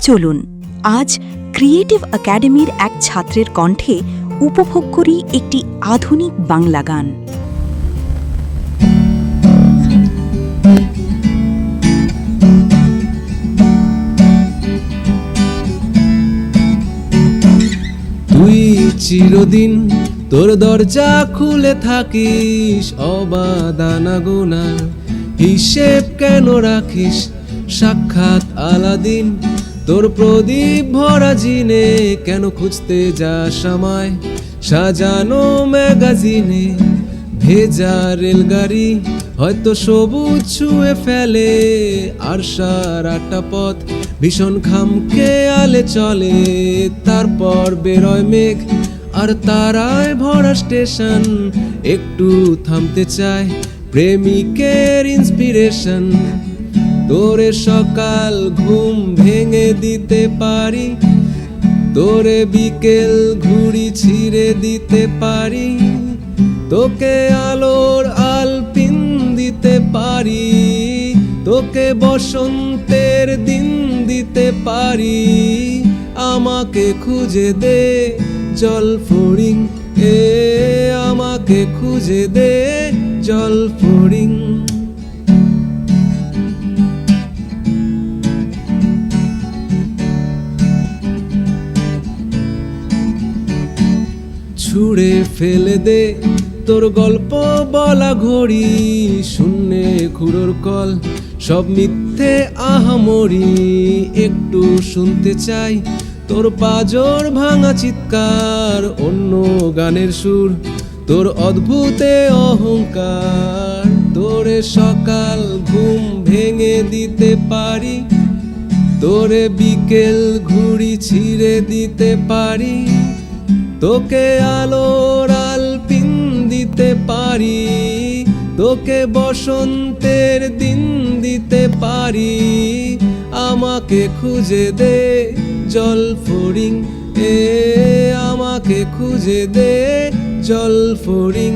চলুন আজ ক্রিয়েটিভ একাডেমির এক ছাত্রের কণ্ঠে উপভোগ করি একটি আধুনিক বাংলা গান। তুই চিরদিন তোর দরজা খুলে থাকিস, অবাদানা গোনার হিসেব কেন রাখিস? সাক্ষাৎ আলাদিন তোর প্রদীপ ভরা জিনে কেন খুঁজতে যাস আমায় সাজানো ম্যাগাজিনে? ভেজা রেলগাড়ি হয়তো সবুজ ছুঁয়ে ফেলে, আর সারাটা পথ ভীষণ খামকে আলে চলে। তারপর বেরোয় মেঘ আর তারায় ভরা স্টেশন, একটু থামতে চায় প্রেমিকের ইন্সপিরেশন। তোরে সকাল ঘুম ভেঙে দিতে পারি, তোরে বিকেল ঘুড়ি ছিঁড়ে দিতে পারি, তোকে আলোর আলপিন দিতে পারি, তোকে বসন্তের দিন দিতে পারি। আমাকে খুঁজে দে জলফড়িং, আমাকে খুঁজে দে জলফড়িং। ছুঁড়ে ফেলে দে তোর গল্প বলা ঘড়ি, শূন্যে খুঁড়োর কল সব মিথ্যে আহামরি। একটু শুনতে চাই তোর পাজর ভাঙা চিৎকার, অন্য গানের সুর তোর অদ্ভুতে অহংকার। তোরে সকাল ঘুম ভেঙে দিতে পারি, তোরে বিকেল ঘুড়ি ছিঁড়ে দিতে পারি, তোকে আলোর আলপিন দিতে পারি, তোকে বসন্তের দিন দিতে পারি। আমাকে খুঁজে দে জলফড়িং, আমাকে খুঁজে দে জলফড়িং।